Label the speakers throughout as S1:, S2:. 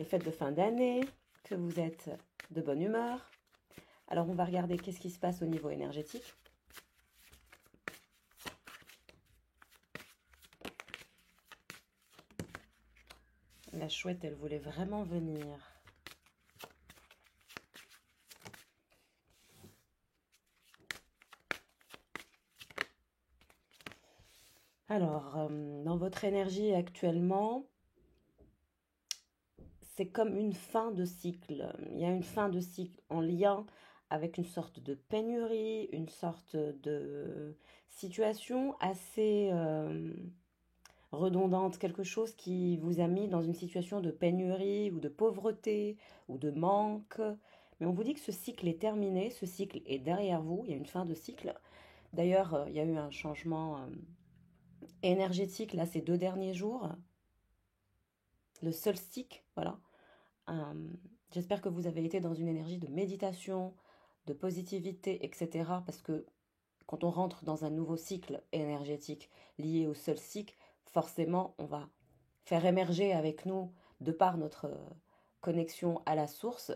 S1: les fêtes de fin d'année, que vous êtes de bonne humeur. Alors on va regarder qu'est-ce qui se passe au niveau énergétique. La chouette, elle voulait vraiment venir. Alors, dans votre énergie actuellement, c'est comme une fin de cycle. Il y a une fin de cycle en lien avec une sorte de pénurie, une sorte de situation assez redondante, quelque chose qui vous a mis dans une situation de pénurie ou de pauvreté ou de manque. Mais on vous dit que ce cycle est terminé, ce cycle est derrière vous, il y a une fin de cycle. D'ailleurs, il y a eu un changement énergétique là ces 2 derniers jours. Le solstice, voilà. Euh, J'espère que vous avez été dans une énergie de méditation, de positivité, etc. Parce que quand on rentre dans un nouveau cycle énergétique lié au solstice, forcément, on va faire émerger avec nous, de par notre connexion à la source,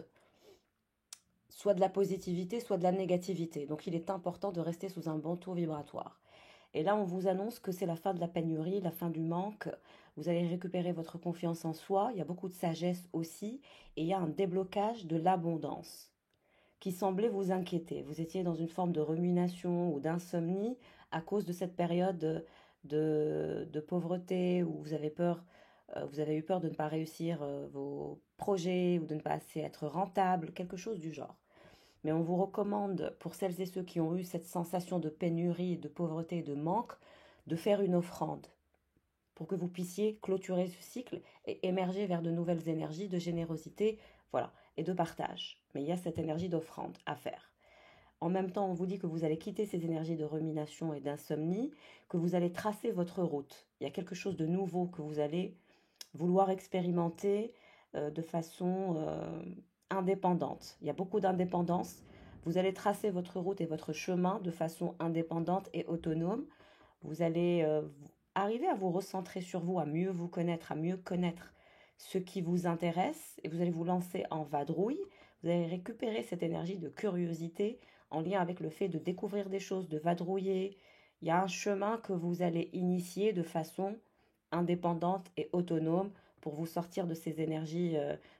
S1: soit de la positivité, soit de la négativité. Donc il est important de rester sous un bon taux vibratoire. Et là, on vous annonce que c'est la fin de la pénurie, la fin du manque. Vous allez récupérer votre confiance en soi. Il y a beaucoup de sagesse aussi. Et il y a un déblocage de l'abondance qui semblait vous inquiéter. Vous étiez dans une forme de rumination ou d'insomnie à cause de cette période de pauvreté où vous avez peur, vous avez eu peur de ne pas réussir vos projets ou de ne pas assez être rentable, quelque chose du genre. Mais on vous recommande, pour celles et ceux qui ont eu cette sensation de pénurie, de pauvreté et de manque, de faire une offrande pour que vous puissiez clôturer ce cycle et émerger vers de nouvelles énergies de générosité, voilà, et de partage. Mais il y a cette énergie d'offrande à faire. En même temps, on vous dit que vous allez quitter ces énergies de rumination et d'insomnie, que vous allez tracer votre route. Il y a quelque chose de nouveau que vous allez vouloir expérimenter de façon indépendante. Il y a beaucoup d'indépendance. Vous allez tracer votre route et votre chemin de façon indépendante et autonome. Vous allez arriver à vous recentrer sur vous, à mieux vous connaître, à mieux connaître ce qui vous intéresse et vous allez vous lancer en vadrouille. Vous allez récupérer cette énergie de curiosité en lien avec le fait de découvrir des choses, de vadrouiller. Il y a un chemin que vous allez initier de façon indépendante et autonome pour vous sortir de ces énergies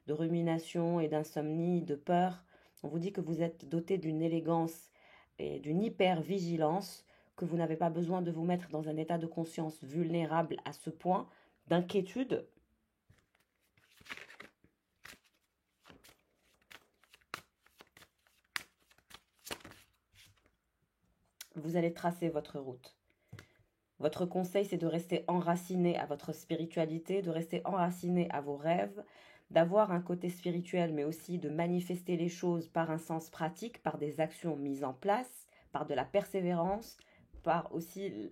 S1: de rumination et d'insomnie, de peur. On vous dit que vous êtes doté d'une élégance et d'une hyper-vigilance, que vous n'avez pas besoin de vous mettre dans un état de conscience vulnérable à ce point d'inquiétude. Vous allez tracer votre route. Votre conseil, c'est de rester enraciné à votre spiritualité, de rester enraciné à vos rêves, d'avoir un côté spirituel, mais aussi de manifester les choses par un sens pratique, par des actions mises en place, par de la persévérance, par aussi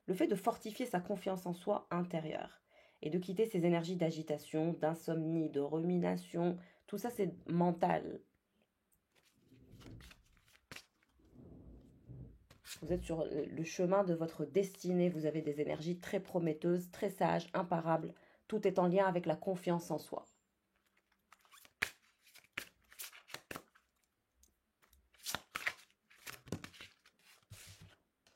S1: le fait de fortifier sa confiance en soi intérieure et de quitter ces énergies d'agitation, d'insomnie, de rumination. Tout ça, c'est mental. Vous êtes sur le chemin de votre destinée. Vous avez des énergies très prometteuses, très sages, imparables. Tout est en lien avec la confiance en soi.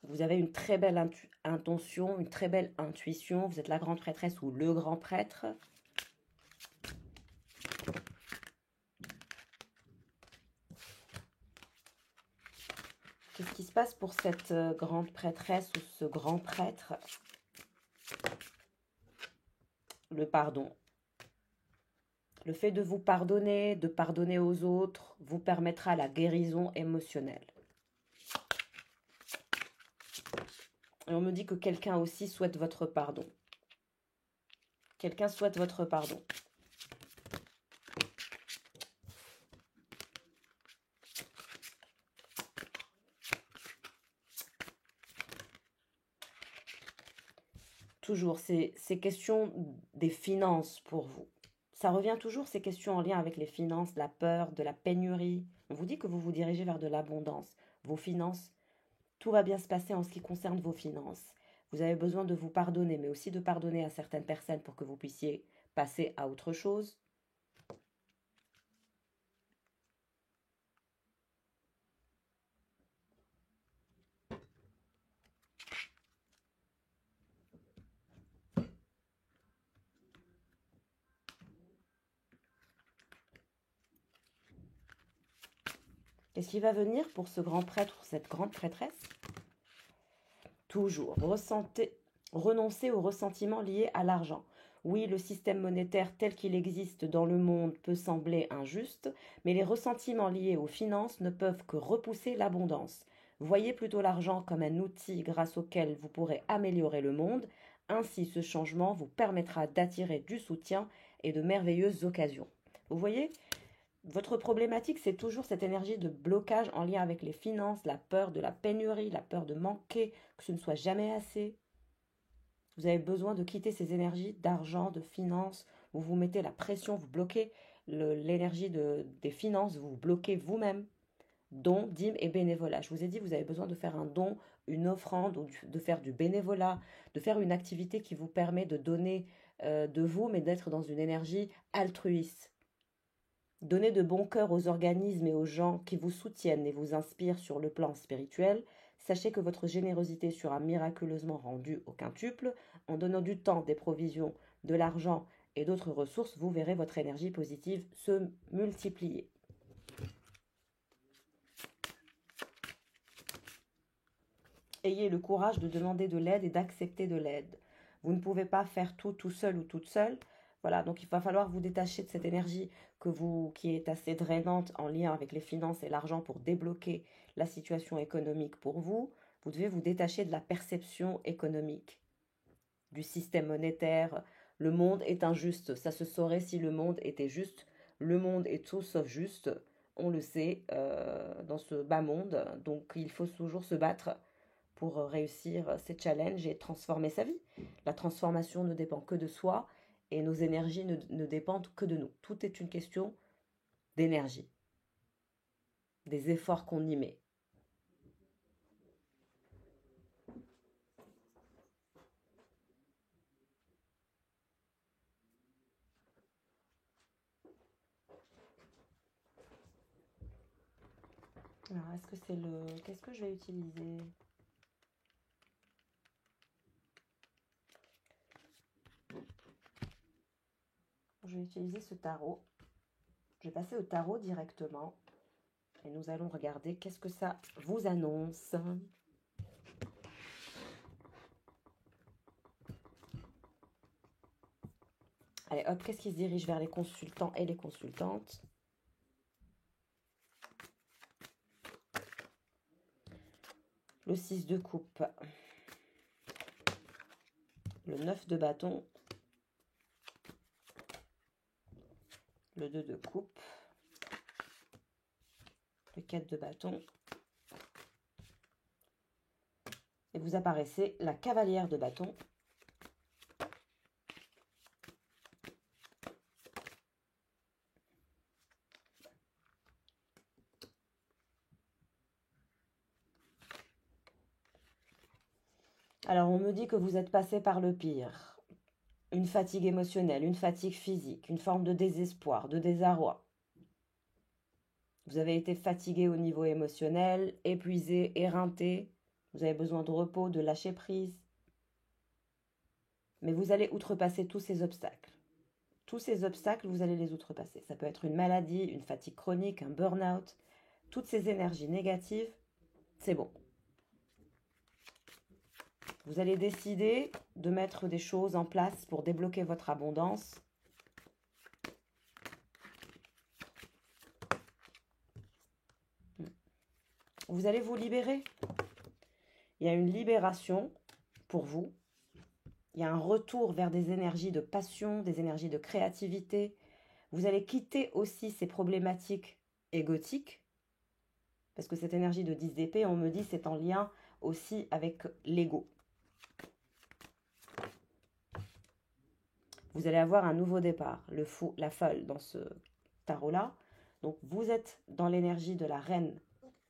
S1: Vous avez une très belle intention, une très belle intuition. Vous êtes la grande prêtresse ou le grand prêtre. Qu'est-ce qui se passe pour cette grande prêtresse ou ce grand prêtre? Le pardon. Le fait de vous pardonner, de pardonner aux autres, vous permettra la guérison émotionnelle. Et on me dit que quelqu'un aussi souhaite votre pardon. Quelqu'un souhaite votre pardon. Toujours, c'est question des finances pour vous. Ça revient toujours, ces questions en lien avec les finances, la peur, de la pénurie. On vous dit que vous vous dirigez vers de l'abondance. Vos finances, tout va bien se passer en ce qui concerne vos finances. Vous avez besoin de vous pardonner, mais aussi de pardonner à certaines personnes pour que vous puissiez passer à autre chose. Qu'est-ce qui va venir pour ce grand prêtre ou cette grande prêtresse? Toujours, renoncer aux ressentiments liés à l'argent. Oui, le système monétaire tel qu'il existe dans le monde peut sembler injuste, mais les ressentiments liés aux finances ne peuvent que repousser l'abondance. Voyez plutôt l'argent comme un outil grâce auquel vous pourrez améliorer le monde. Ainsi, ce changement vous permettra d'attirer du soutien et de merveilleuses occasions. Vous voyez, votre problématique, c'est toujours cette énergie de blocage en lien avec les finances, la peur de la pénurie, la peur de manquer, que ce ne soit jamais assez. Vous avez besoin de quitter ces énergies d'argent, de finances, où vous mettez la pression, vous bloquez l'énergie des finances, vous vous bloquez vous-même. Don, dîme et bénévolat. Je vous ai dit, vous avez besoin de faire un don, une offrande, ou de faire du bénévolat, de faire une activité qui vous permet de donner de vous, mais d'être dans une énergie altruiste. Donnez de bon cœur aux organismes et aux gens qui vous soutiennent et vous inspirent sur le plan spirituel. Sachez que votre générosité sera miraculeusement rendue au quintuple. En donnant du temps, des provisions, de l'argent et d'autres ressources, vous verrez votre énergie positive se multiplier. Ayez le courage de demander de l'aide et d'accepter de l'aide. Vous ne pouvez pas faire tout seul ou toute seule. Voilà, donc il va falloir vous détacher de cette énergie qui est assez drainante en lien avec les finances et l'argent pour débloquer la situation économique pour vous. Vous devez vous détacher de la perception économique, du système monétaire. Le monde est injuste. Ça se saurait si le monde était juste. Le monde est tout sauf juste. On le sait dans ce bas monde. Donc il faut toujours se battre pour réussir ces challenges et transformer sa vie. La transformation ne dépend que de soi et nos énergies ne dépendent que de nous. Tout est une question d'énergie, des efforts qu'on y met. Alors, est-ce que c'est le... Qu'est-ce que je vais utiliser? Je vais utiliser ce tarot. Je vais passer au tarot directement. Et nous allons regarder qu'est-ce que ça vous annonce. Allez, hop, qu'est-ce qui se dirige vers les consultants et les consultantes? Le 6 de coupe. Le 9 de bâton. Le 2 de coupe. Le 4 de bâton. Et vous apparaissez la cavalière de bâton. Alors, on me dit que vous êtes passé par le pire. Une fatigue émotionnelle, une fatigue physique, une forme de désespoir, de désarroi. Vous avez été fatigué au niveau émotionnel, épuisé, éreinté. Vous avez besoin de repos, de lâcher prise. Mais vous allez outrepasser tous ces obstacles. Tous ces obstacles, vous allez les outrepasser. Ça peut être une maladie, une fatigue chronique, un burn-out. Toutes ces énergies négatives, c'est bon. Vous allez décider de mettre des choses en place pour débloquer votre abondance. Vous allez vous libérer. Il y a une libération pour vous. Il y a un retour vers des énergies de passion, des énergies de créativité. Vous allez quitter aussi ces problématiques égotiques. Parce que cette énergie de 10 d'épée, on me dit, c'est en lien aussi avec l'ego. Vous allez avoir un nouveau départ, le fou, la folle dans ce tarot-là. Donc vous êtes dans l'énergie de la reine,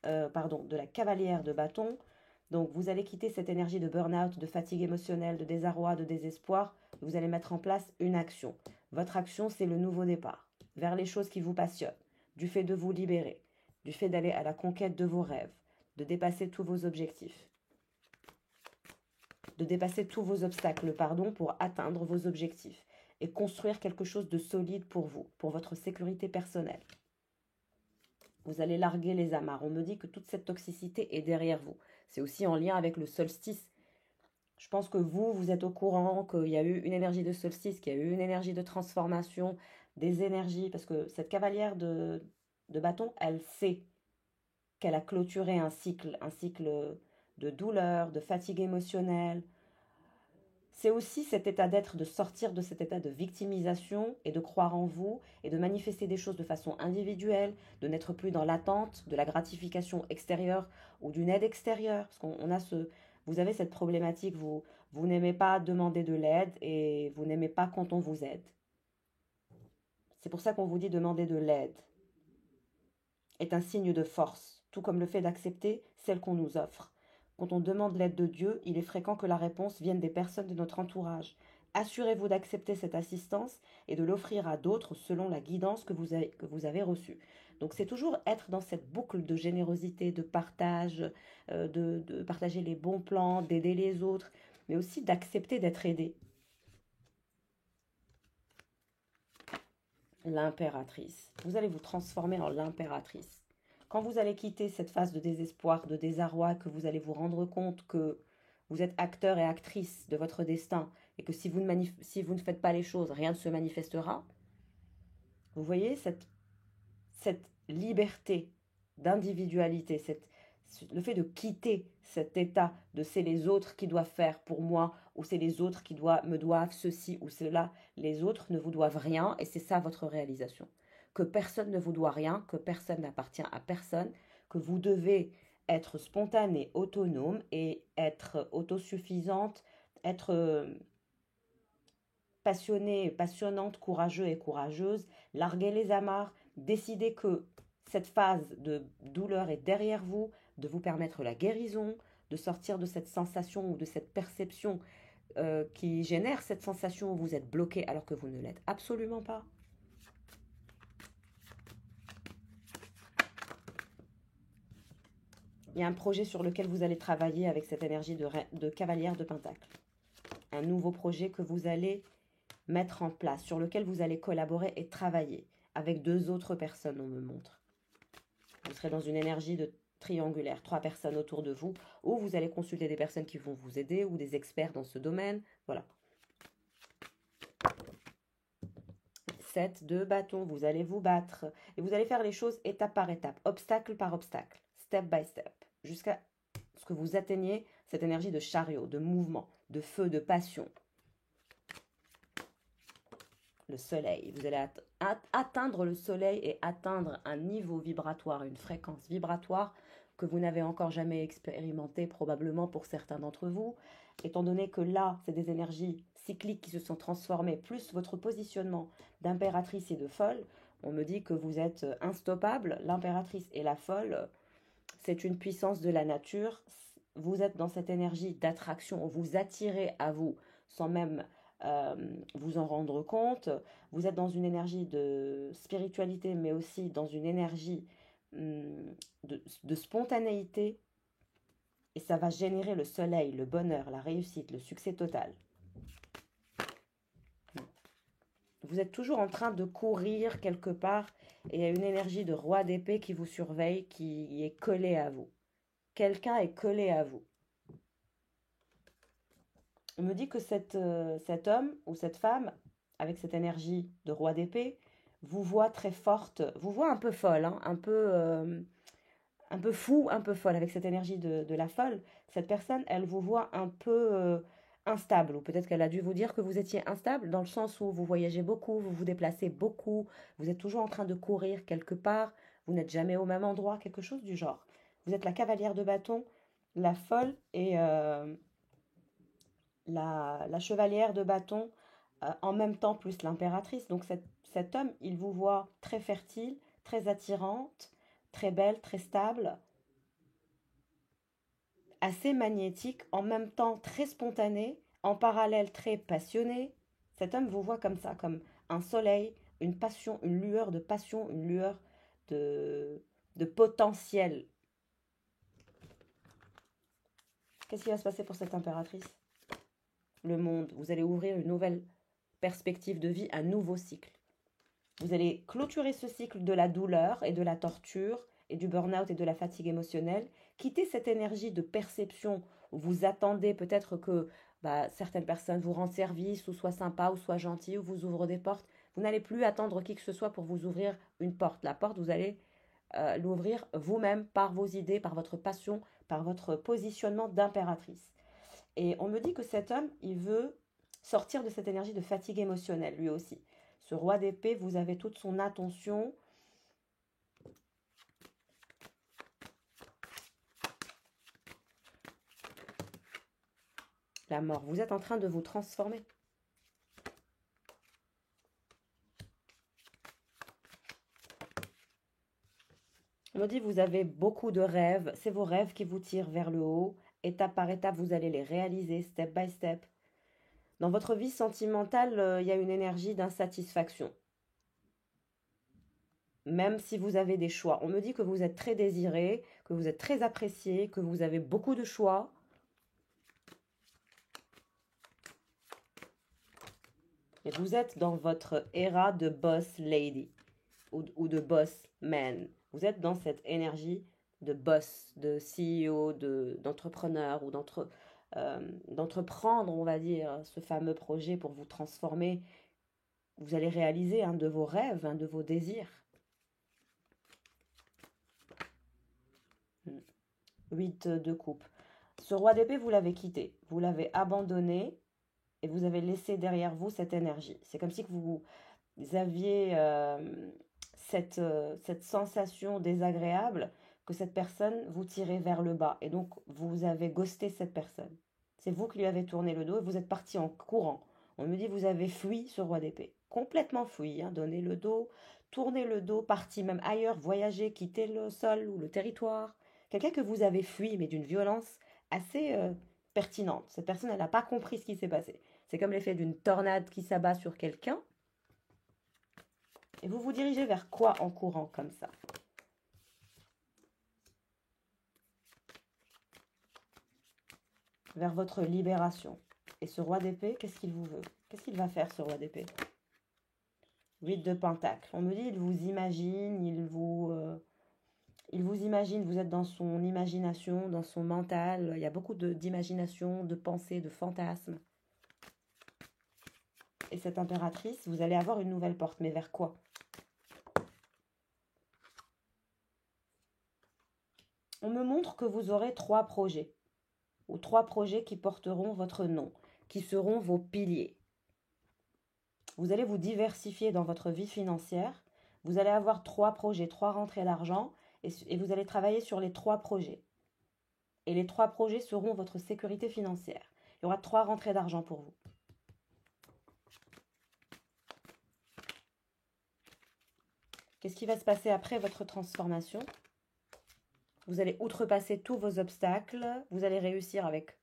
S1: de la cavalière de bâton. Donc vous allez quitter cette énergie de burn-out, de fatigue émotionnelle, de désarroi, de désespoir. Vous allez mettre en place une action. Votre action, c'est le nouveau départ, vers les choses qui vous passionnent, du fait de vous libérer, du fait d'aller à la conquête de vos rêves, de dépasser tous vos objectifs, de dépasser tous vos obstacles, pardon, pour atteindre vos objectifs et construire quelque chose de solide pour vous, pour votre sécurité personnelle. Vous allez larguer les amarres. On me dit que toute cette toxicité est derrière vous. C'est aussi en lien avec le solstice. Je pense que vous êtes au courant qu'il y a eu une énergie de solstice, qu'il y a eu une énergie de transformation, des énergies, parce que cette cavalière de bâton, elle sait qu'elle a clôturé un cycle de douleur, de fatigue émotionnelle. C'est aussi cet état d'être, de sortir de cet état de victimisation et de croire en vous et de manifester des choses de façon individuelle, de n'être plus dans l'attente de la gratification extérieure ou d'une aide extérieure. Parce qu'on a vous avez cette problématique, vous n'aimez pas demander de l'aide et vous n'aimez pas quand on vous aide. C'est pour ça qu'on vous dit demander de l'aide est un signe de force, tout comme le fait d'accepter celle qu'on nous offre. Quand on demande l'aide de Dieu, il est fréquent que la réponse vienne des personnes de notre entourage. Assurez-vous d'accepter cette assistance et de l'offrir à d'autres selon la guidance que vous avez reçue. Donc c'est toujours être dans cette boucle de générosité, de partage, de partager les bons plans, d'aider les autres, mais aussi d'accepter d'être aidé. L'impératrice. Vous allez vous transformer en l'impératrice. Quand vous allez quitter cette phase de désespoir, de désarroi, que vous allez vous rendre compte que vous êtes acteur et actrice de votre destin et que si vous ne faites pas les choses, rien ne se manifestera, vous voyez cette liberté d'individualité, le fait de quitter cet état de c'est les autres qui doivent faire pour moi ou c'est les autres qui me doivent ceci ou cela, les autres ne vous doivent rien et c'est ça votre réalisation. Que personne ne vous doit rien, que personne n'appartient à personne, que vous devez être spontanée, autonome et être autosuffisante, être passionnée, passionnante, courageux et courageuse, larguer les amarres, décider que cette phase de douleur est derrière vous, de vous permettre la guérison, de sortir de cette sensation ou de cette perception qui génère cette sensation où vous êtes bloqué alors que vous ne l'êtes absolument pas. Il y a un projet sur lequel vous allez travailler avec cette énergie de cavalière de Pentacle. Un nouveau projet que vous allez mettre en place, sur lequel vous allez collaborer et travailler avec 2 autres personnes, on me montre. Vous serez dans une énergie de triangulaire, 3 personnes autour de vous, ou vous allez consulter des personnes qui vont vous aider ou des experts dans ce domaine. Voilà. 7 de bâton, vous allez vous battre et vous allez faire les choses étape par étape, obstacle par obstacle, step by step, jusqu'à ce que vous atteigniez cette énergie de chariot, de mouvement, de feu, de passion. Le soleil, vous allez atteindre le soleil et atteindre un niveau vibratoire, une fréquence vibratoire que vous n'avez encore jamais expérimenté probablement pour certains d'entre vous, étant donné que là, c'est des énergies cycliques qui se sont transformées, plus votre positionnement d'impératrice et de folle. On me dit que vous êtes instoppable. L'impératrice et la folle, c'est une puissance de la nature. Vous êtes dans cette énergie d'attraction, vous attirez à vous sans même vous en rendre compte. Vous êtes dans une énergie de spiritualité, mais aussi dans une énergie de spontanéité. Et ça va générer le soleil, le bonheur, la réussite, le succès total. Vous êtes toujours en train de courir quelque part et il y a une énergie de roi d'épée qui vous surveille, qui est collée à vous. Quelqu'un est collé à vous. On me dit que cet homme ou cette femme, avec cette énergie de roi d'épée, vous voit très forte, vous voit un peu folle, hein, un peu fou, un peu folle, avec cette énergie de la folle. Cette personne, elle vous voit un peu instable, ou peut-être qu'elle a dû vous dire que vous étiez instable, dans le sens où vous voyagez beaucoup, vous vous déplacez beaucoup, vous êtes toujours en train de courir quelque part, vous n'êtes jamais au même endroit, quelque chose du genre. Vous êtes la cavalière de bâton, la folle et la chevalière de bâton en même temps plus l'impératrice. Donc cet homme, il vous voit très fertile, très attirante, très belle, très stable, assez magnétique, en même temps très spontanée, en parallèle très passionnée. Cet homme vous voit comme ça, comme un soleil, une passion, une lueur de passion, une lueur de potentiel. Qu'est-ce qui va se passer pour cette impératrice? Le monde, vous allez ouvrir une nouvelle perspective de vie, un nouveau cycle. Vous allez clôturer ce cycle de la douleur et de la torture et du burn-out et de la fatigue émotionnelle. Quittez cette énergie de perception où vous attendez peut-être que certaines personnes vous rendent service ou soient sympas ou soient gentils ou vous ouvrent des portes. Vous n'allez plus attendre qui que ce soit pour vous ouvrir une porte. La porte, vous allez l'ouvrir vous-même par vos idées, par votre passion, par votre positionnement d'impératrice. Et on me dit que cet homme, il veut sortir de cette énergie de fatigue émotionnelle, lui aussi. Ce roi d'épée, vous avez toute son attention. La mort, vous êtes en train de vous transformer. On me dit, vous avez beaucoup de rêves. C'est vos rêves qui vous tirent vers le haut. Étape par étape, vous allez les réaliser, step by step. Dans votre vie sentimentale, il y a une énergie d'insatisfaction. Même si vous avez des choix. On me dit que vous êtes très désiré, que vous êtes très apprécié, que vous avez beaucoup de choix. Et vous êtes dans votre éra de boss lady ou de boss man. Vous êtes dans cette énergie de boss, de CEO, d'entrepreneur ou d'entreprendre, on va dire, ce fameux projet pour vous transformer. Vous allez réaliser un de vos rêves, un de vos désirs. 8 de coupe. Ce roi d'épée, vous l'avez quitté, vous l'avez abandonné et vous avez laissé derrière vous cette énergie. C'est comme si que vous aviez cette sensation désagréable que cette personne vous tirait vers le bas. Et donc, vous avez ghosté cette personne. C'est vous qui lui avez tourné le dos et vous êtes parti en courant. On me dit, vous avez fui ce roi d'épée. Complètement fui, hein, donné le dos, tourné le dos, parti même ailleurs, voyager, quitter le sol ou le territoire. Quelqu'un que vous avez fui, mais d'une violence assez pertinente. Cette personne, elle n'a pas compris ce qui s'est passé. C'est comme l'effet d'une tornade qui s'abat sur quelqu'un. Et vous vous dirigez vers quoi en courant comme ça? Vers votre libération. Et ce roi d'épée, qu'est-ce qu'il vous veut? Qu'est-ce qu'il va faire, ce roi d'épée? 8 de pentacle. On me dit, il vous imagine, il vous imagine, vous êtes dans son imagination, dans son mental. Il y a beaucoup d'imagination, de pensées, de fantasmes. Et cette impératrice, vous allez avoir une nouvelle porte. Mais vers quoi? On me montre que vous aurez 3 projets. Ou 3 projets qui porteront votre nom, qui seront vos piliers. Vous allez vous diversifier dans votre vie financière. Vous allez avoir 3 projets, 3 rentrées d'argent et vous allez travailler sur les 3 projets. Et les 3 projets seront votre sécurité financière. Il y aura 3 rentrées d'argent pour vous. Qu'est-ce qui va se passer après votre transformation? Vous allez outrepasser tous vos obstacles. Vous allez réussir avec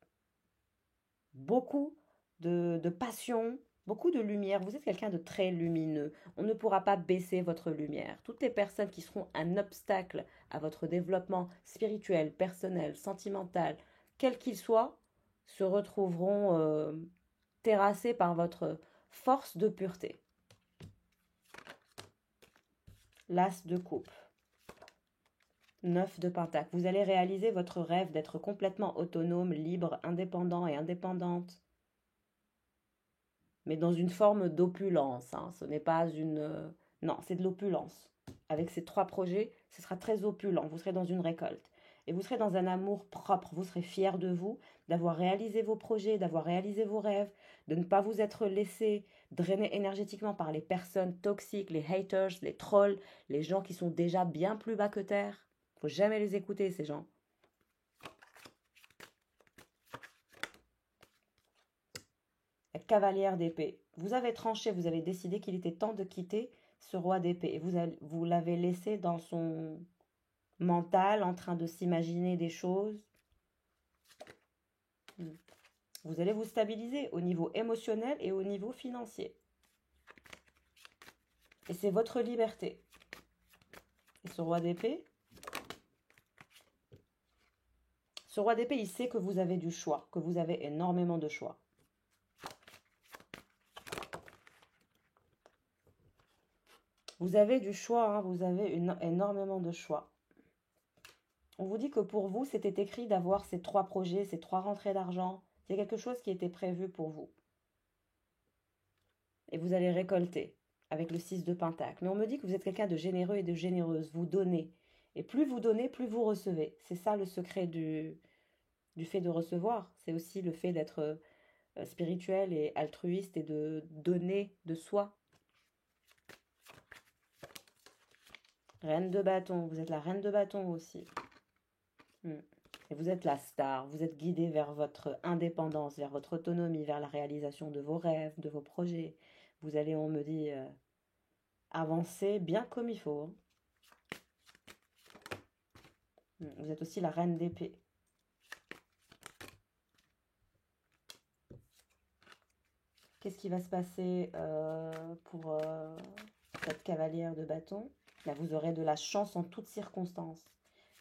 S1: beaucoup de passion, beaucoup de lumière. Vous êtes quelqu'un de très lumineux. On ne pourra pas baisser votre lumière. Toutes les personnes qui seront un obstacle à votre développement spirituel, personnel, sentimental, quel qu'il soit, se retrouveront terrassés par votre force de pureté. L'as de coupe. 9 de pentacle. Vous allez réaliser votre rêve d'être complètement autonome, libre, indépendant et indépendante. Mais dans une forme d'opulence. Hein. Ce n'est pas une... Non, c'est de l'opulence. Avec ces 3 projets, ce sera très opulent. Vous serez dans une récolte. Et vous serez dans un amour propre. Vous serez fier de vous, d'avoir réalisé vos projets, d'avoir réalisé vos rêves, de ne pas vous être laissé drainer énergétiquement par les personnes toxiques, les haters, les trolls, les gens qui sont déjà bien plus bas que terre. Faut jamais les écouter, ces gens. La cavalière d'épée. Vous avez tranché, vous avez décidé qu'il était temps de quitter ce roi d'épée. Et vous l'avez laissé dans son mental, en train de s'imaginer des choses. Vous allez vous stabiliser au niveau émotionnel et au niveau financier. Et c'est votre liberté. Et ce roi d'épée, il sait que vous avez du choix, que vous avez énormément de choix. Vous avez du choix, hein, vous avez énormément de choix. On vous dit que pour vous, c'était écrit d'avoir ces 3 projets, ces 3 rentrées d'argent. C'est quelque chose qui était prévu pour vous. Et vous allez récolter avec le 6 de Pentacle. Mais on me dit que vous êtes quelqu'un de généreux et de généreuse. Vous donnez. Et plus vous donnez, plus vous recevez. C'est ça le secret du fait de recevoir. C'est aussi le fait d'être spirituel et altruiste et de donner de soi. Reine de bâton. Vous êtes la reine de bâton aussi. Et vous êtes la star, vous êtes guidé vers votre indépendance, vers votre autonomie, vers la réalisation de vos rêves, de vos projets. Vous allez, on me dit, avancer bien comme il faut. Vous êtes aussi la reine d'épée. Qu'est-ce qui va se passer pour cette cavalière de bâton? Là, vous aurez de la chance en toutes circonstances.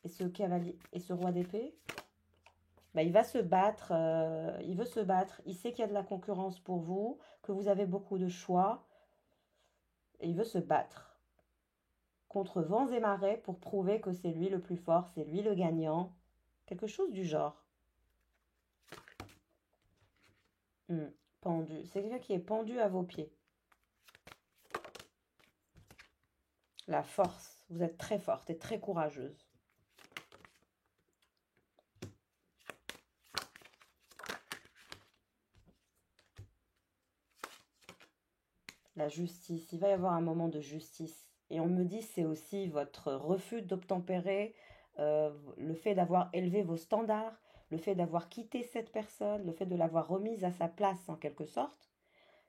S1: Et ce cavalier, et ce roi d'épée, bah, il va se battre, il veut se battre, il sait qu'il y a de la concurrence pour vous, que vous avez beaucoup de choix, et il veut se battre contre vents et marées pour prouver que c'est lui le plus fort, c'est lui le gagnant, quelque chose du genre. Pendu, c'est quelqu'un qui est pendu à vos pieds. La force, vous êtes très forte et très courageuse. La justice, il va y avoir un moment de justice. Et on me dit c'est aussi votre refus d'obtempérer, le fait d'avoir élevé vos standards, le fait d'avoir quitté cette personne, le fait de l'avoir remise à sa place en quelque sorte,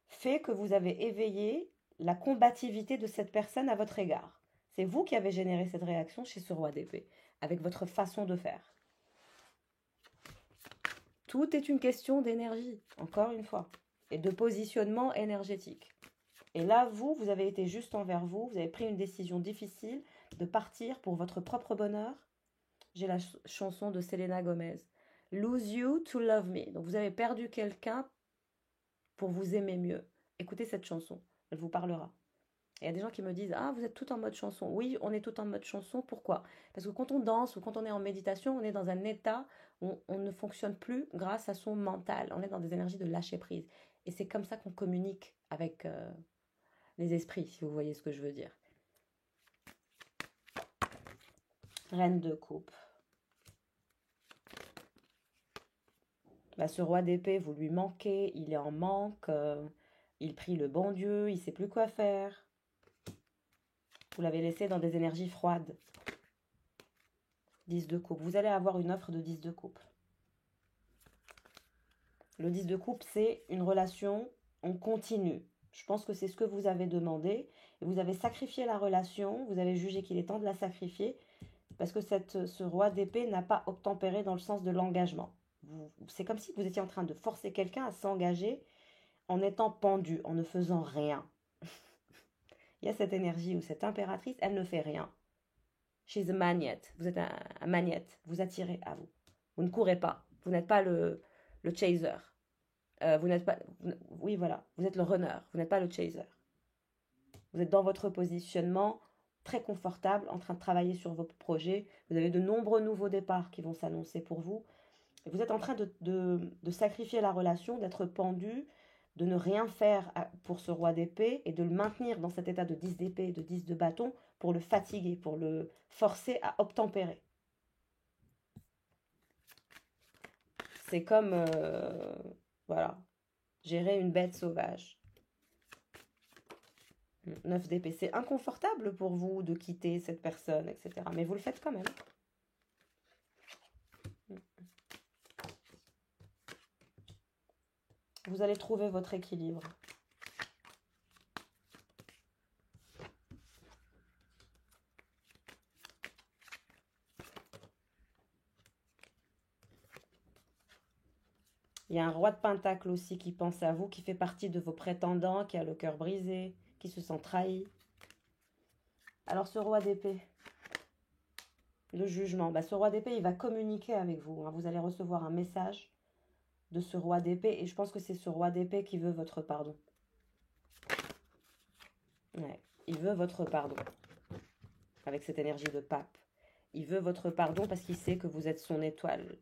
S1: fait que vous avez éveillé la combativité de cette personne à votre égard. C'est vous qui avez généré cette réaction chez ce roi d'épée, avec votre façon de faire. Tout est une question d'énergie, encore une fois, et de positionnement énergétique. Et là, vous avez été juste envers vous, vous avez pris une décision difficile de partir pour votre propre bonheur. J'ai la chanson de Selena Gomez. Lose you to love me. Donc vous avez perdu quelqu'un pour vous aimer mieux. Écoutez cette chanson, elle vous parlera. Il y a des gens qui me disent « Ah, vous êtes tout en mode chanson ». Oui, on est tout en mode chanson. Pourquoi? Parce que quand on danse ou quand on est en méditation, on est dans un état où on ne fonctionne plus grâce à son mental. On est dans des énergies de lâcher prise. Et c'est comme ça qu'on communique avec les esprits, si vous voyez ce que je veux dire. Reine de coupe. Bah, ce roi d'épée, vous lui manquez, il est en manque, il prie le bon Dieu, il ne sait plus quoi faire. Vous l'avez laissé dans des énergies froides. 10 de coupe. Vous allez avoir une offre de 10 de coupe. Le 10 de coupe, c'est une relation, on continue. Je pense que c'est ce que vous avez demandé. Et vous avez sacrifié la relation, vous avez jugé qu'il est temps de la sacrifier, parce que ce roi d'épée n'a pas obtempéré dans le sens de l'engagement. C'est comme si vous étiez en train de forcer quelqu'un à s'engager en étant pendu, en ne faisant rien. Il y a cette énergie où cette impératrice, elle ne fait rien. She's a magnet. Vous êtes un magnet. Vous attirez à vous. Vous ne courez pas. Vous n'êtes pas le chaser. Vous n'êtes pas... Oui, voilà. Vous êtes le runner. Vous n'êtes pas le chaser. Vous êtes dans votre positionnement très confortable, en train de travailler sur vos projets. Vous avez de nombreux nouveaux départs qui vont s'annoncer pour vous. Et vous êtes en train de sacrifier la relation, d'être pendu, de ne rien faire pour ce roi d'épée et de le maintenir dans cet état de 10 d'épée, de 10 de bâton pour le fatiguer, pour le forcer à obtempérer. C'est comme, voilà, gérer une bête sauvage. 9 d'épée, c'est inconfortable pour vous de quitter cette personne, etc. Mais vous le faites quand même. Vous allez trouver votre équilibre. Il y a un roi de pentacle aussi qui pense à vous, qui fait partie de vos prétendants, qui a le cœur brisé, qui se sent trahi. Alors ce roi d'épée, le jugement, bah, ce roi d'épée, il va communiquer avec vous, hein. Vous allez recevoir un message de ce roi d'épée, et je pense que c'est ce roi d'épée qui veut votre pardon. Ouais, il veut votre pardon, avec cette énergie de pape. Il veut votre pardon parce qu'il sait que vous êtes son étoile.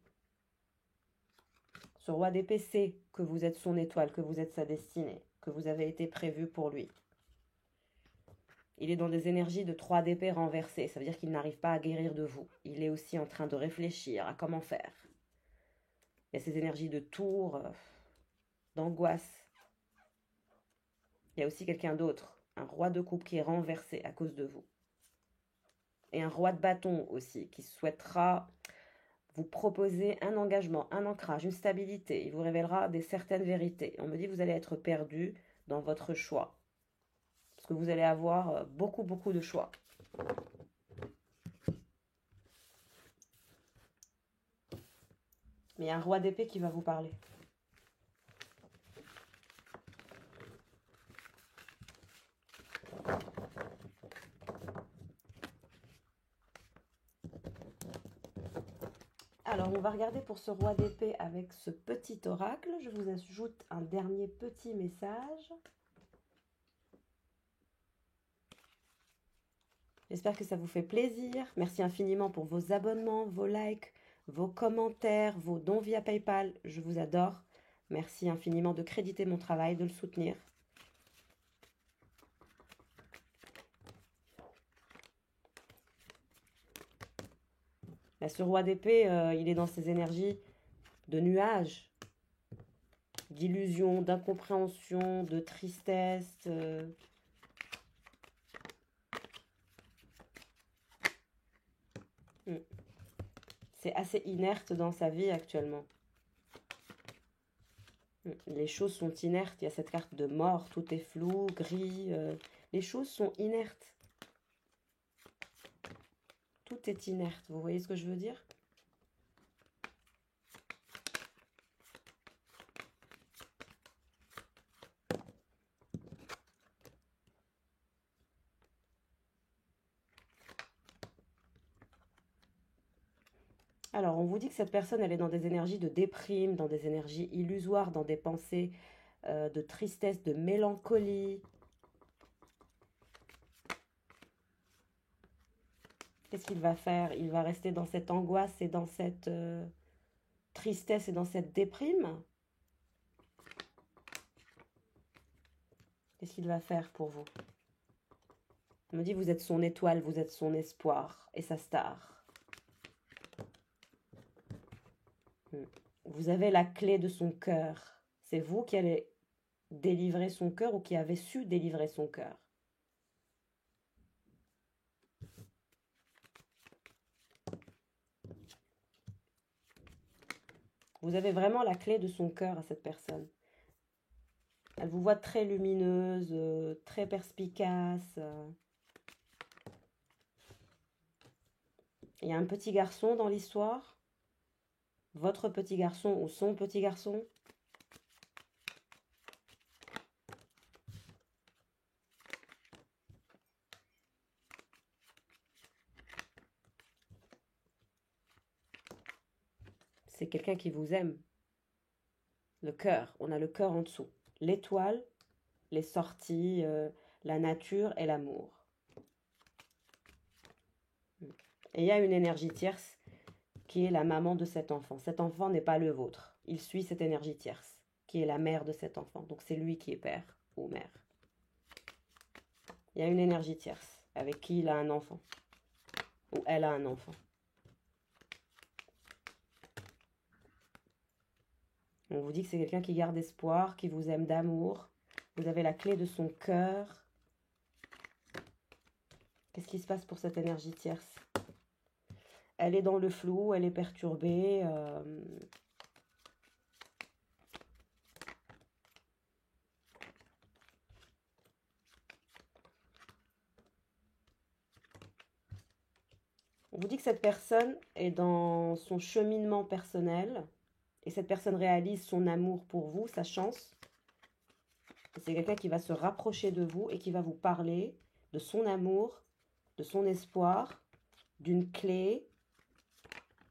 S1: Ce roi d'épée sait que vous êtes son étoile, que vous êtes sa destinée, que vous avez été prévu pour lui. Il est dans des énergies de 3 d'épée renversées, ça veut dire qu'il n'arrive pas à guérir de vous. Il est aussi en train de réfléchir à comment faire. Il y a ces énergies de tour, d'angoisse. Il y a aussi quelqu'un d'autre, un roi de coupe qui est renversé à cause de vous. Et un roi de bâton aussi, qui souhaitera vous proposer un engagement, un ancrage, une stabilité. Il vous révélera certaines vérités. On me dit que vous allez être perdu dans votre choix. Parce que vous allez avoir beaucoup, beaucoup de choix. Mais il y a un roi d'épée qui va vous parler. Alors, on va regarder pour ce roi d'épée avec ce petit oracle. Je vous ajoute un dernier petit message. J'espère que ça vous fait plaisir. Merci infiniment pour vos abonnements, vos likes, vos commentaires, vos dons via PayPal. Je vous adore. Merci infiniment de créditer mon travail, de le soutenir. Là, ce roi d'épée, il est dans ses énergies de nuages, d'illusions, d'incompréhension, de tristesse. C'est assez inerte dans sa vie actuellement. Les choses sont inertes. Il y a cette carte de mort, tout est flou, gris. Les choses sont inertes. Tout est inerte. Vous voyez ce que je veux dire? Alors, on vous dit que cette personne, elle est dans des énergies de déprime, dans des énergies illusoires, dans des pensées de tristesse, de mélancolie. Qu'est-ce qu'il va faire? Il va rester dans cette angoisse et dans cette tristesse et dans cette déprime? Qu'est-ce qu'il va faire pour vous? On me dit, vous êtes son étoile, vous êtes son espoir et sa star. Vous avez la clé de son cœur. C'est vous qui allez délivrer son cœur ou qui avez su délivrer son cœur. Vous avez vraiment la clé de son cœur à cette personne. Elle vous voit très lumineuse, très perspicace. Il y a un petit garçon dans l'histoire. Votre petit garçon ou son petit garçon. C'est quelqu'un qui vous aime. Le cœur, on a le cœur en dessous. L'étoile, les sorties, la nature et l'amour. Et il y a une énergie tierce qui est la maman de cet enfant. Cet enfant n'est pas le vôtre. Il suit cette énergie tierce, qui est la mère de cet enfant. Donc c'est lui qui est père ou mère. Il y a une énergie tierce avec qui il a un enfant. Ou elle a un enfant. On vous dit que c'est quelqu'un qui garde espoir, qui vous aime d'amour. Vous avez la clé de son cœur. Qu'est-ce qui se passe pour cette énergie tierce? Elle est dans le flou, elle est perturbée. On vous dit que cette personne est dans son cheminement personnel et cette personne réalise son amour pour vous, sa chance. C'est quelqu'un qui va se rapprocher de vous et qui va vous parler de son amour de son espoir, d'une clé.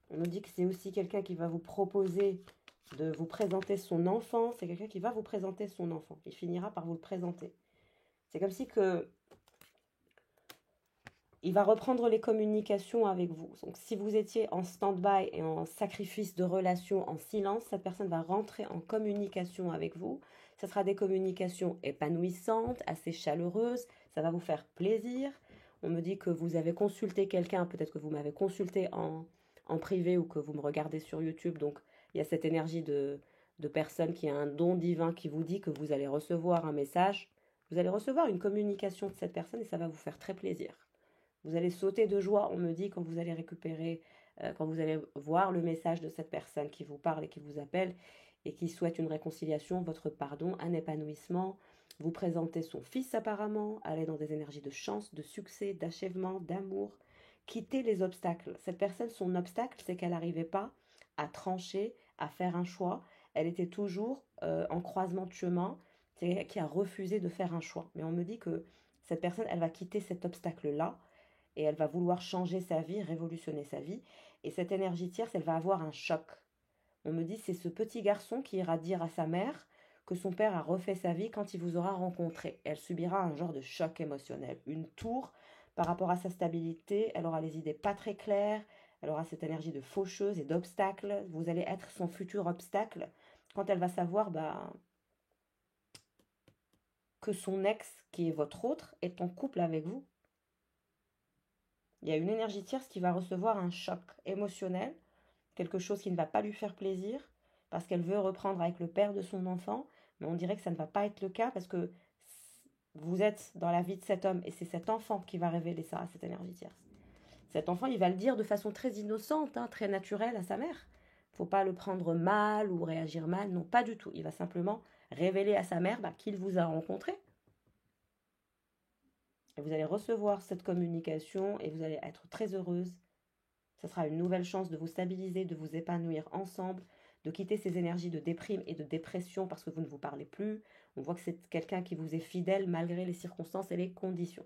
S1: On nous dit que c'est aussi quelqu'un qui va vous proposer de vous présenter son enfant. C'est quelqu'un qui va vous présenter son enfant. Il finira par vous le présenter. C'est comme si que il va reprendre les communications avec vous. Donc, si vous étiez en stand-by et en sacrifice de relation, en silence, cette personne va rentrer en communication avec vous. Ce sera des communications épanouissantes, assez chaleureuses. Ça va vous faire plaisir. On me dit que vous avez consulté quelqu'un. Peut-être que vous m'avez consulté en privé ou que vous me regardez sur YouTube. Donc, il y a cette énergie de personne qui a un don divin qui vous dit que vous allez recevoir un message. Vous allez recevoir une communication de cette personne et ça va vous faire très plaisir. Vous allez sauter de joie, on me dit, quand vous allez récupérer, quand vous allez voir le message de cette personne qui vous parle et qui vous appelle et qui souhaite une réconciliation, votre pardon, un épanouissement. Vous présentez son fils apparemment, aller dans des énergies de chance, de succès, d'achèvement, d'amour. Quitter les obstacles. Cette personne, son obstacle, c'est qu'elle n'arrivait pas à trancher, à faire un choix. Elle était toujours en croisement de chemin, c'est qui a refusé de faire un choix. Mais on me dit que cette personne, elle va quitter cet obstacle-là et elle va vouloir changer sa vie, révolutionner sa vie. Et cette énergie tierce, elle va avoir un choc. On me dit, c'est ce petit garçon qui ira dire à sa mère que son père a refait sa vie quand il vous aura rencontré. Elle subira un genre de choc émotionnel, une tour par rapport à sa stabilité. Elle aura les idées pas très claires, elle aura cette énergie de faucheuse et d'obstacle. Vous allez être son futur obstacle quand elle va savoir que son ex, qui est votre autre, est en couple avec vous. Il y a une énergie tierce qui va recevoir un choc émotionnel, quelque chose qui ne va pas lui faire plaisir, parce qu'elle veut reprendre avec le père de son enfant, mais on dirait que ça ne va pas être le cas, parce que vous êtes dans la vie de cet homme, et c'est cet enfant qui va révéler ça, cette énergie tierce. Cet enfant, il va le dire de façon très innocente, très naturelle à sa mère. Il ne faut pas le prendre mal ou réagir mal, non, pas du tout. Il va simplement révéler à sa mère qu'il vous a rencontré. Et vous allez recevoir cette communication et vous allez être très heureuse. Ce sera une nouvelle chance de vous stabiliser, de vous épanouir ensemble, de quitter ces énergies de déprime et de dépression parce que vous ne vous parlez plus. On voit que c'est quelqu'un qui vous est fidèle malgré les circonstances et les conditions.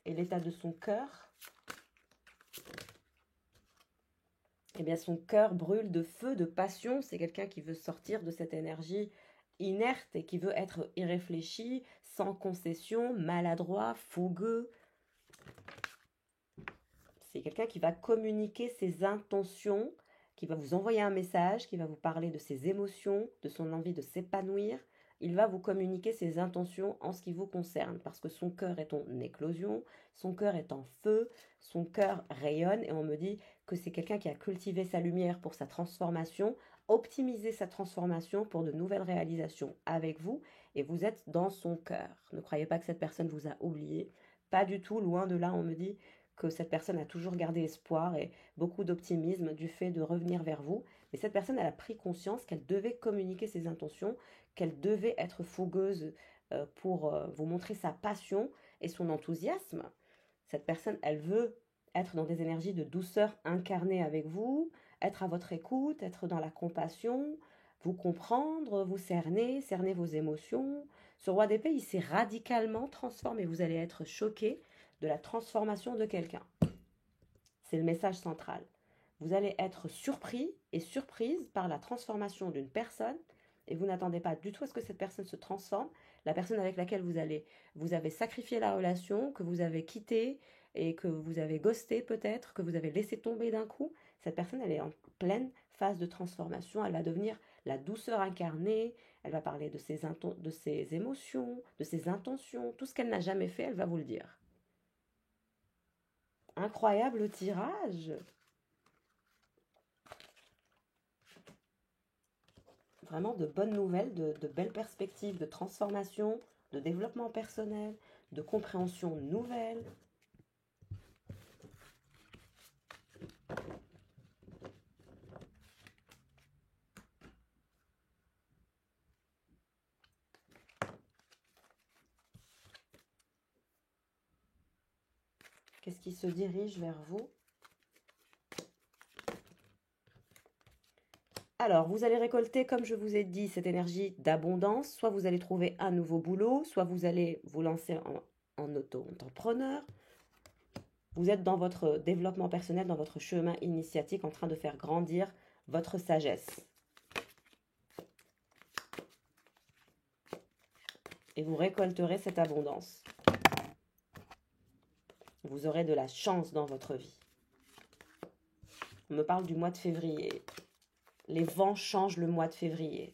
S1: Et l'état de son cœur, eh bien son cœur brûle de feu, de passion. C'est quelqu'un qui veut sortir de cette énergie inerte et qui veut être irréfléchi, sans concession, maladroit, fougueux. C'est quelqu'un qui va communiquer ses intentions, qui va vous envoyer un message, qui va vous parler de ses émotions, de son envie de s'épanouir. Il va vous communiquer ses intentions en ce qui vous concerne, parce que son cœur est en éclosion, son cœur est en feu, son cœur rayonne, et on me dit que c'est quelqu'un qui a cultivé sa lumière pour sa transformation, optimisé sa transformation pour de nouvelles réalisations avec vous, et vous êtes dans son cœur. Ne croyez pas que cette personne vous a oublié, pas du tout, loin de là, on me dit que cette personne a toujours gardé espoir et beaucoup d'optimisme du fait de revenir vers vous. Mais cette personne, elle a pris conscience qu'elle devait communiquer ses intentions, qu'elle devait être fougueuse pour vous montrer sa passion et son enthousiasme. Cette personne, elle veut être dans des énergies de douceur incarnées avec vous, être à votre écoute, être dans la compassion, vous comprendre, vous cerner, cerner vos émotions. Ce roi d'épée, il s'est radicalement transformé. Vous allez être choqué de la transformation de quelqu'un. C'est le message central. Vous allez être surpris et surprise par la transformation d'une personne et vous n'attendez pas du tout à ce que cette personne se transforme. La personne avec laquelle vous avez sacrifié la relation, que vous avez quittée et que vous avez ghosté peut-être, que vous avez laissé tomber d'un coup, cette personne, elle est en pleine phase de transformation. Elle va devenir la douceur incarnée, elle va parler de ses émotions, de ses intentions, tout ce qu'elle n'a jamais fait, elle va vous le dire. Incroyable tirage. Vraiment de bonnes nouvelles, de belles perspectives de transformation, de développement personnel, de compréhension nouvelle. Qu'est-ce qui se dirige vers vous? Alors, vous allez récolter, comme je vous ai dit, cette énergie d'abondance. Soit vous allez trouver un nouveau boulot, soit vous allez vous lancer en auto-entrepreneur. Vous êtes dans votre développement personnel, dans votre chemin initiatique, en train de faire grandir votre sagesse. Et vous récolterez cette abondance. Vous aurez de la chance dans votre vie. On me parle du mois de février. Les vents changent le mois de février.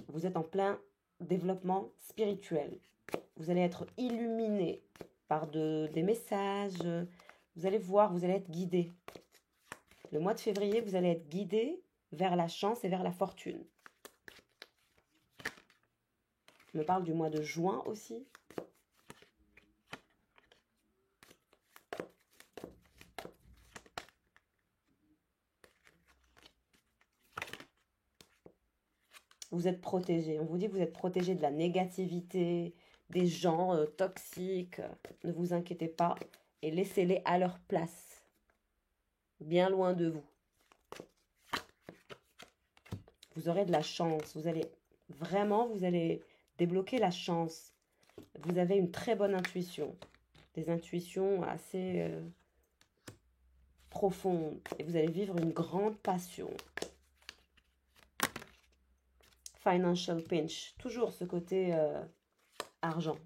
S1: Vous êtes en plein développement spirituel. Vous allez être illuminé par des messages. Vous allez voir, vous allez être guidé. Le mois de février, vous allez être guidé vers la chance et vers la fortune. On me parle du mois de juin aussi. Vous êtes protégé. On vous dit que vous êtes protégé de la négativité, des gens toxiques. Ne vous inquiétez pas et laissez-les à leur place, bien loin de vous. Vous aurez de la chance. Vous allez débloquer la chance. Vous avez une très bonne intuition. Des intuitions assez profondes. Et vous allez vivre une grande passion. Financial pinch. Toujours ce côté argent.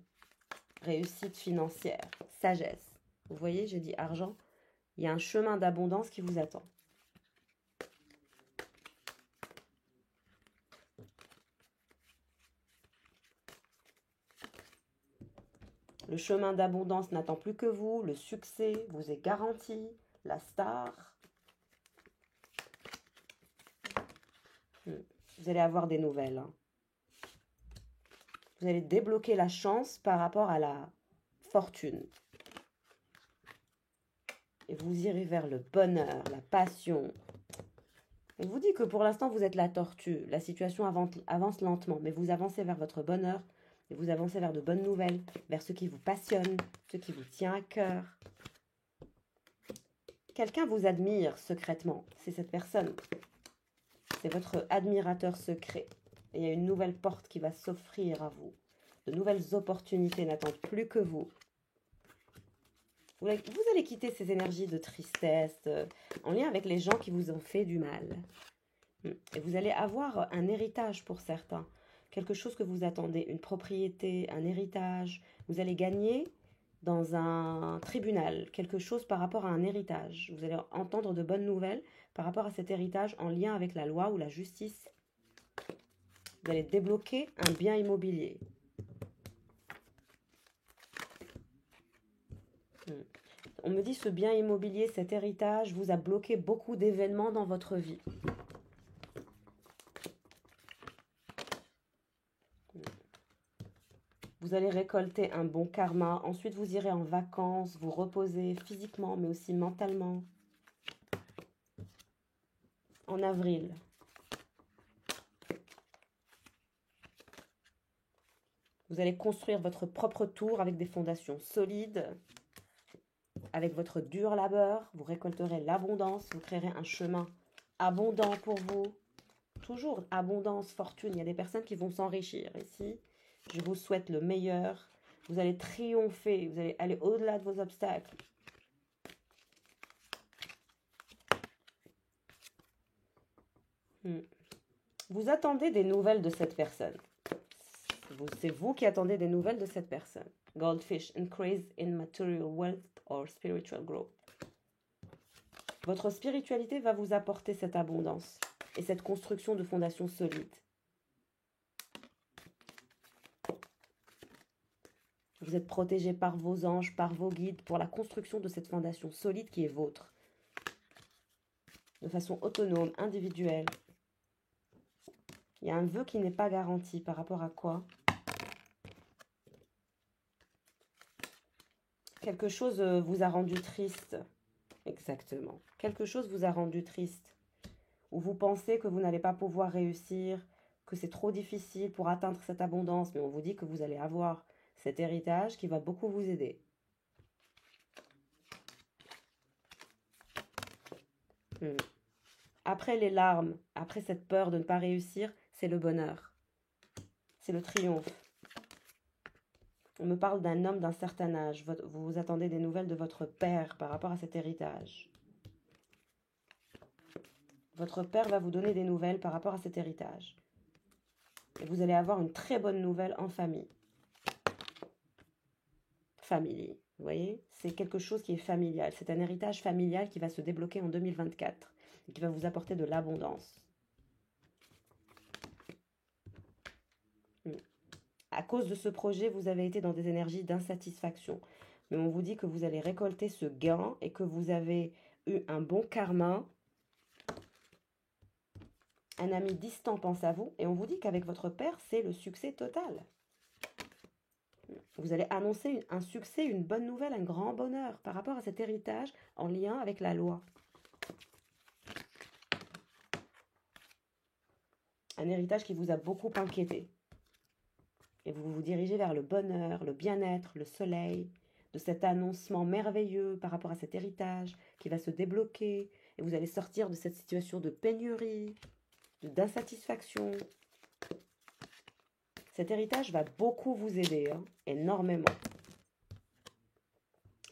S1: Réussite financière. Sagesse. Vous voyez, j'ai dit argent. Il y a un chemin d'abondance qui vous attend. Le chemin d'abondance n'attend plus que vous. Le succès vous est garanti. La star. Vous allez avoir des nouvelles. Hein. Vous allez débloquer la chance par rapport à la fortune. Et vous irez vers le bonheur, la passion. Et vous dit que pour l'instant, vous êtes la tortue. La situation avance lentement, mais vous avancez vers votre bonheur. Et vous avancez vers de bonnes nouvelles, vers ce qui vous passionne, ce qui vous tient à cœur. Quelqu'un vous admire secrètement. C'est cette personne. C'est votre admirateur secret. Et il y a une nouvelle porte qui va s'offrir à vous. De nouvelles opportunités n'attendent plus que vous. Vous allez quitter ces énergies de tristesse en lien avec les gens qui vous ont fait du mal. Et vous allez avoir un héritage pour certains. Quelque chose que vous attendez, une propriété, un héritage. Vous allez gagner dans un tribunal, quelque chose par rapport à un héritage. Vous allez entendre de bonnes nouvelles par rapport à cet héritage en lien avec la loi ou la justice. Vous allez débloquer un bien immobilier. On me dit ce bien immobilier, cet héritage vous a bloqué beaucoup d'événements dans votre vie. Vous allez récolter un bon karma. Ensuite, vous irez en vacances, vous reposer physiquement, mais aussi mentalement. En avril. Vous allez construire votre propre tour avec des fondations solides. Avec votre dur labeur, vous récolterez l'abondance. Vous créerez un chemin abondant pour vous. Toujours abondance, fortune. Il y a des personnes qui vont s'enrichir ici. Je vous souhaite le meilleur. Vous allez triompher. Vous allez aller au-delà de vos obstacles. Vous attendez des nouvelles de cette personne. C'est vous qui attendez des nouvelles de cette personne. Goldfish, increase in material wealth or spiritual growth. Votre spiritualité va vous apporter cette abondance et cette construction de fondations solides. Vous êtes protégé par vos anges, par vos guides, pour la construction de cette fondation solide qui est vôtre. De façon autonome, individuelle. Il y a un vœu qui n'est pas garanti par rapport à quoi? Quelque chose vous a rendu triste. Exactement. Quelque chose vous a rendu triste. Ou vous pensez que vous n'allez pas pouvoir réussir, que c'est trop difficile pour atteindre cette abondance. Mais on vous dit que vous allez avoir cet héritage qui va beaucoup vous aider. Après les larmes, après cette peur de ne pas réussir, c'est le bonheur. C'est le triomphe. On me parle d'un homme d'un certain âge. Vous attendez des nouvelles de votre père par rapport à cet héritage. Votre père va vous donner des nouvelles par rapport à cet héritage. Et vous allez avoir une très bonne nouvelle en famille. Famille, vous voyez? C'est quelque chose qui est familial. C'est un héritage familial qui va se débloquer en 2024 et qui va vous apporter de l'abondance. À cause de ce projet, vous avez été dans des énergies d'insatisfaction. Mais on vous dit que vous allez récolter ce gain et que vous avez eu un bon karma. Un ami distant pense à vous et on vous dit qu'avec votre père, c'est le succès total. Vous allez annoncer un succès, une bonne nouvelle, un grand bonheur par rapport à cet héritage en lien avec la loi. Un héritage qui vous a beaucoup inquiété. Et vous vous dirigez vers le bonheur, le bien-être, le soleil, de cet annoncement merveilleux par rapport à cet héritage qui va se débloquer. Et vous allez sortir de cette situation de pénurie, d'insatisfaction. Cet héritage va beaucoup vous aider, hein, énormément.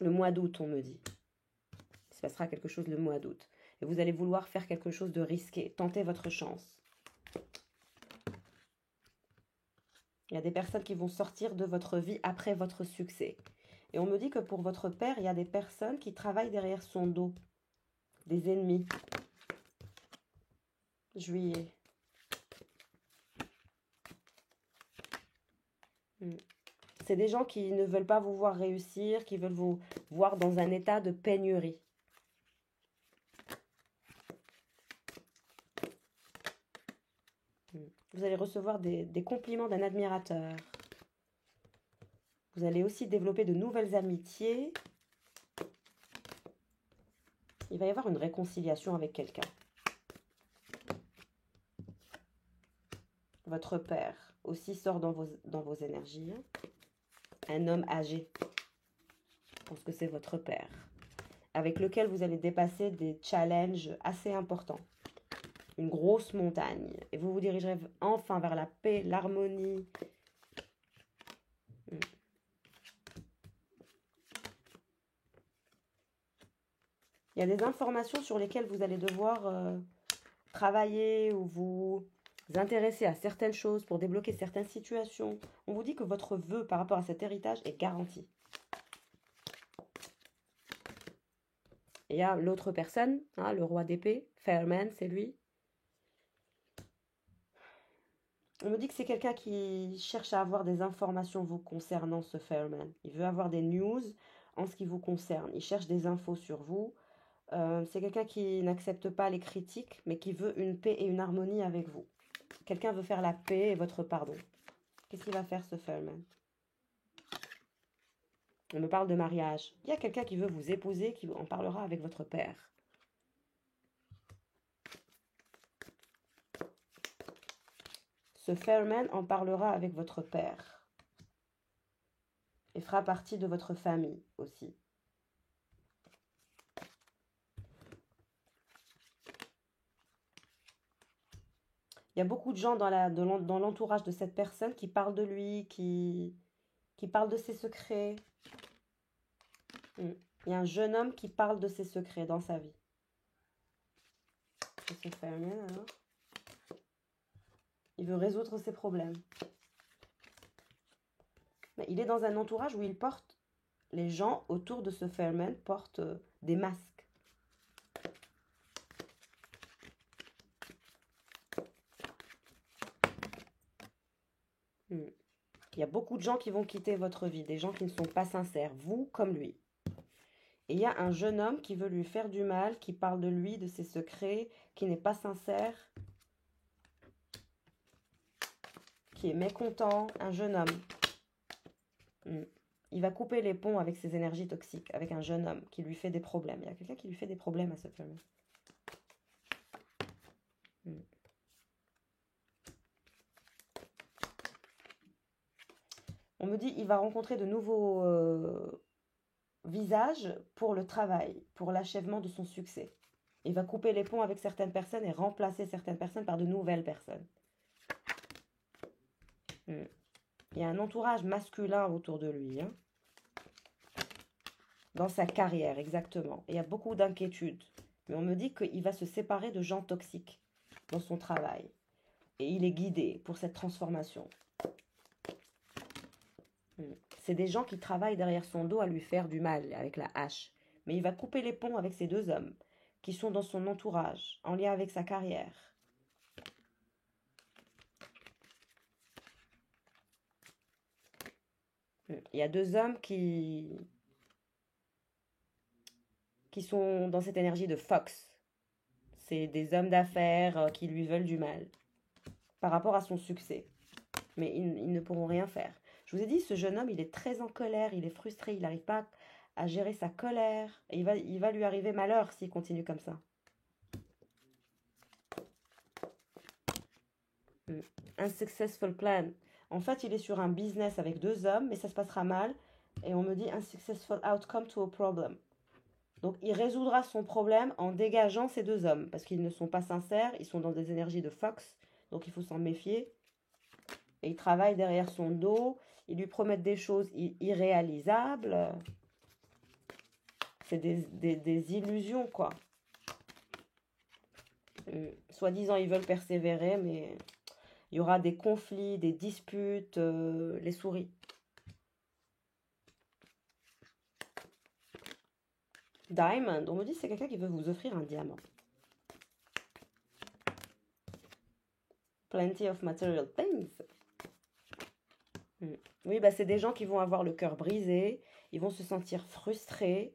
S1: Le mois d'août, on me dit. Il se passera quelque chose le mois d'août. Et vous allez vouloir faire quelque chose de risqué, tenter votre chance. Il y a des personnes qui vont sortir de votre vie après votre succès. Et on me dit que pour votre père, il y a des personnes qui travaillent derrière son dos. Des ennemis. Juillet. C'est des gens qui ne veulent pas vous voir réussir, qui veulent vous voir dans un état de pénurie. Vous allez recevoir des compliments d'un admirateur. Vous allez aussi développer de nouvelles amitiés. Il va y avoir une réconciliation avec quelqu'un. Votre père aussi sort dans vos énergies. Un homme âgé. Je pense que c'est votre père. Avec lequel vous allez dépasser des challenges assez importants. Une grosse montagne. Et vous vous dirigerez enfin vers la paix, l'harmonie. Il y a des informations sur lesquelles vous allez devoir travailler ou vous intéresser à certaines choses pour débloquer certaines situations. On vous dit que votre vœu par rapport à cet héritage est garanti. Et il y a l'autre personne, hein, le roi d'épée, Fairman, c'est lui. On me dit que c'est quelqu'un qui cherche à avoir des informations vous concernant, ce Fairman. Il veut avoir des news en ce qui vous concerne. Il cherche des infos sur vous. C'est quelqu'un qui n'accepte pas les critiques, mais qui veut une paix et une harmonie avec vous. Quelqu'un veut faire la paix et votre pardon. Qu'est-ce qu'il va faire, ce Fairman? On me parle de mariage. Il y a quelqu'un qui veut vous épouser, qui en parlera avec votre père. Ce Fairman en parlera avec votre père. Et fera partie de votre famille aussi. Il y a beaucoup de gens dans l'entourage de cette personne qui parlent de lui, qui parlent de ses secrets. Il y a un jeune homme qui parle de ses secrets dans sa vie. C'est Fairman, alors. Il veut résoudre ses problèmes. Mais il est dans un entourage où il porte... Les gens autour de ce Fairman portent des masques. Il y a beaucoup de gens qui vont quitter votre vie, des gens qui ne sont pas sincères, vous comme lui. Et il y a un jeune homme qui veut lui faire du mal, qui parle de lui, de ses secrets, qui n'est pas sincère, qui est mécontent, un jeune homme. Il va couper les ponts avec ses énergies toxiques, avec un jeune homme qui lui fait des problèmes. Il y a quelqu'un qui lui fait des problèmes à ce Fairman. On me dit qu'il va rencontrer de nouveaux visages pour le travail, pour l'achèvement de son succès. Il va couper les ponts avec certaines personnes et remplacer certaines personnes par de nouvelles personnes. Hmm. Il y a un entourage masculin autour de lui, hein, dans sa carrière, exactement. Il y a beaucoup d'inquiétudes. Mais on me dit qu'il va se séparer de gens toxiques dans son travail. Et il est guidé pour cette transformation. C'est des gens qui travaillent derrière son dos à lui faire du mal avec la hache. Mais il va couper les ponts avec ces deux hommes qui sont dans son entourage, en lien avec sa carrière. Il y a deux hommes qui sont dans cette énergie de Fox. C'est des hommes d'affaires qui lui veulent du mal par rapport à son succès. Mais ils ne pourront rien faire. Je vous ai dit, ce jeune homme, il est très en colère, il est frustré, il n'arrive pas à gérer sa colère. Et il va lui arriver malheur s'il continue comme ça. Unsuccessful plan. En fait, il est sur un business avec deux hommes, mais ça se passera mal. Et on me dit unsuccessful outcome to a problem. Donc, il résoudra son problème en dégageant ces deux hommes, parce qu'ils ne sont pas sincères, ils sont dans des énergies de Fox, donc il faut s'en méfier. Et ils travaillent derrière son dos, ils lui promettent des choses irréalisables. C'est des illusions, quoi. Soi-disant, ils veulent persévérer, mais il y aura des conflits, des disputes, les souris. Diamond, on me dit que c'est quelqu'un qui veut vous offrir un diamant. Plenty of material things. Oui, bah c'est des gens qui vont avoir le cœur brisé, ils vont se sentir frustrés.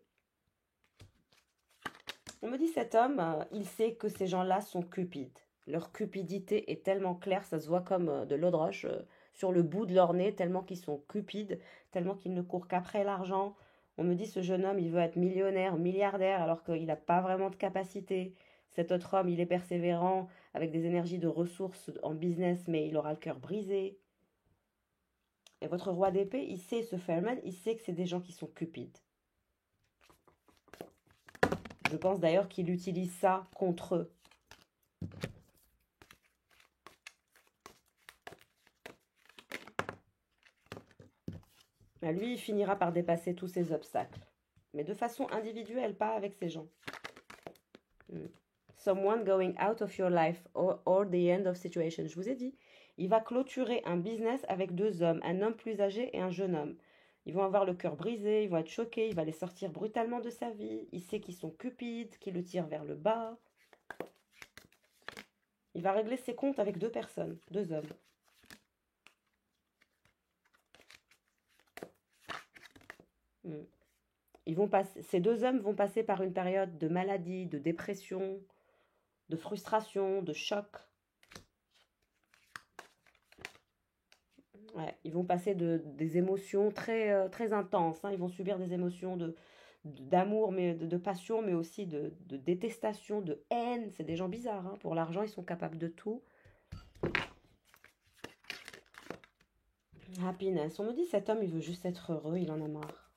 S1: On me dit cet homme, il sait que ces gens-là sont cupides. Leur cupidité est tellement claire, ça se voit comme de l'eau de roche sur le bout de leur nez, tellement qu'ils sont cupides, tellement qu'ils ne courent qu'après l'argent. On me dit ce jeune homme, il veut être millionnaire, milliardaire, alors qu'il n'a pas vraiment de capacité. Cet autre homme, il est persévérant, avec des énergies de ressources en business, mais il aura le cœur brisé. Et votre roi d'épée, il sait, ce Fairman, il sait que c'est des gens qui sont cupides. Je pense d'ailleurs qu'il utilise ça contre eux. Lui, il finira par dépasser tous ces obstacles. Mais de façon individuelle, pas avec ces gens. Someone going out of your life or the end of situation. Je vous ai dit, il va clôturer un business avec deux hommes, un homme plus âgé et un jeune homme. Ils vont avoir le cœur brisé, ils vont être choqués, il va les sortir brutalement de sa vie. Il sait qu'ils sont cupides, qu'ils le tirent vers le bas. Il va régler ses comptes avec deux personnes, deux hommes. Ces deux hommes vont passer par une période de maladie, de dépression, de frustration, de choc. Ouais, ils vont passer des émotions très, très intenses. Hein. Ils vont subir des émotions d'amour, mais de passion, mais aussi de détestation, de haine. C'est des gens bizarres. Hein. Pour l'argent, ils sont capables de tout. Happiness. On me dit cet homme, il veut juste être heureux, il en a marre.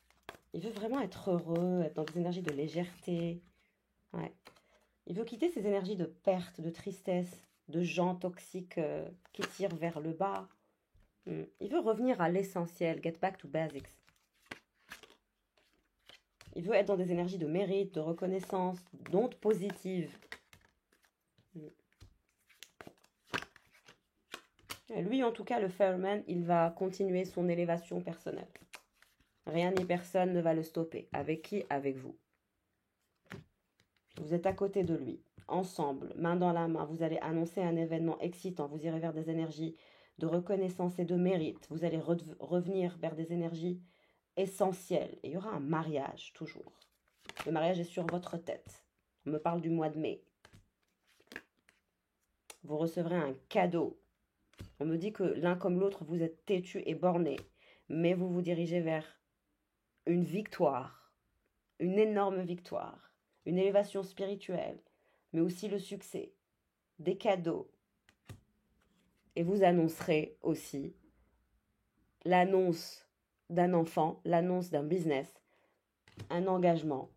S1: Il veut vraiment être heureux, être dans des énergies de légèreté. Ouais. Il veut quitter ces énergies de perte, de tristesse, de gens toxiques qui tirent vers le bas. Il veut revenir à l'essentiel, get back to basics. Il veut être dans des énergies de mérite, de reconnaissance, d'ondes positives. Lui, en tout cas, le Fairman, il va continuer son élévation personnelle. Rien ni personne ne va le stopper. Avec qui? Avec vous. Vous êtes à côté de lui, ensemble, main dans la main. Vous allez annoncer un événement excitant. Vous irez vers des énergies de reconnaissance et de mérite. Vous allez revenir vers des énergies essentielles. Et il y aura un mariage, toujours. Le mariage est sur votre tête. On me parle du mois de mai. Vous recevrez un cadeau. On me dit que l'un comme l'autre, vous êtes têtu et borné. Mais vous vous dirigez vers une victoire. Une énorme victoire. Une élévation spirituelle. Mais aussi le succès. Des cadeaux. Et vous annoncerez aussi l'annonce d'un enfant, l'annonce d'un business, un engagement.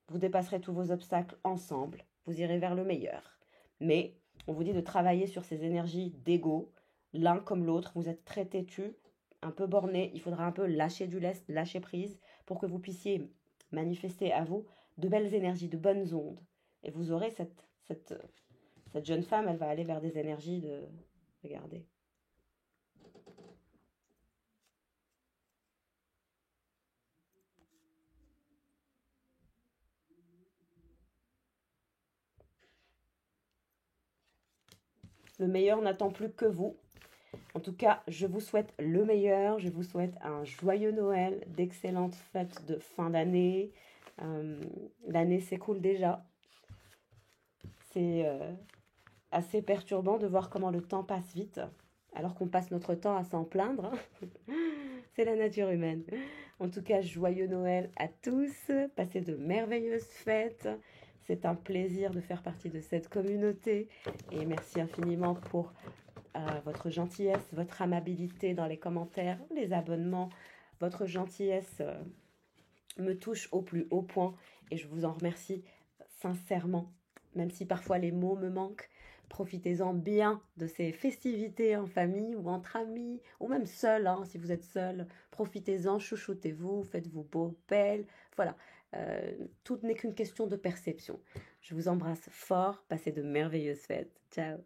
S1: Vous dépasserez tous vos obstacles ensemble. Vous irez vers le meilleur. Mais on vous dit de travailler sur ces énergies d'ego, l'un comme l'autre. Vous êtes très têtu, un peu borné. Il faudra un peu lâcher du lest, lâcher prise pour que vous puissiez manifester à vous de belles énergies, de bonnes ondes. Et vous aurez cette jeune femme, elle va aller vers des énergies de... Regardez. Le meilleur n'attend plus que vous. En tout cas, je vous souhaite le meilleur. Je vous souhaite un joyeux Noël, d'excellentes fêtes de fin d'année. Euh, L'année s'écoule déjà. C'est assez perturbant de voir comment le temps passe vite, alors qu'on passe notre temps à s'en plaindre. C'est la nature humaine. En tout cas, joyeux Noël à tous. Passez de merveilleuses fêtes. C'est un plaisir de faire partie de cette communauté. Et merci infiniment pour votre gentillesse, votre amabilité dans les commentaires, les abonnements. Votre gentillesse me touche au plus haut point et je vous en remercie sincèrement. Même si parfois les mots me manquent, profitez-en bien de ces festivités en famille ou entre amis, ou même seul, hein, si vous êtes seul. Profitez-en, chouchoutez-vous, faites-vous beau, belle. Voilà, tout n'est qu'une question de perception. Je vous embrasse fort, passez de merveilleuses fêtes. Ciao.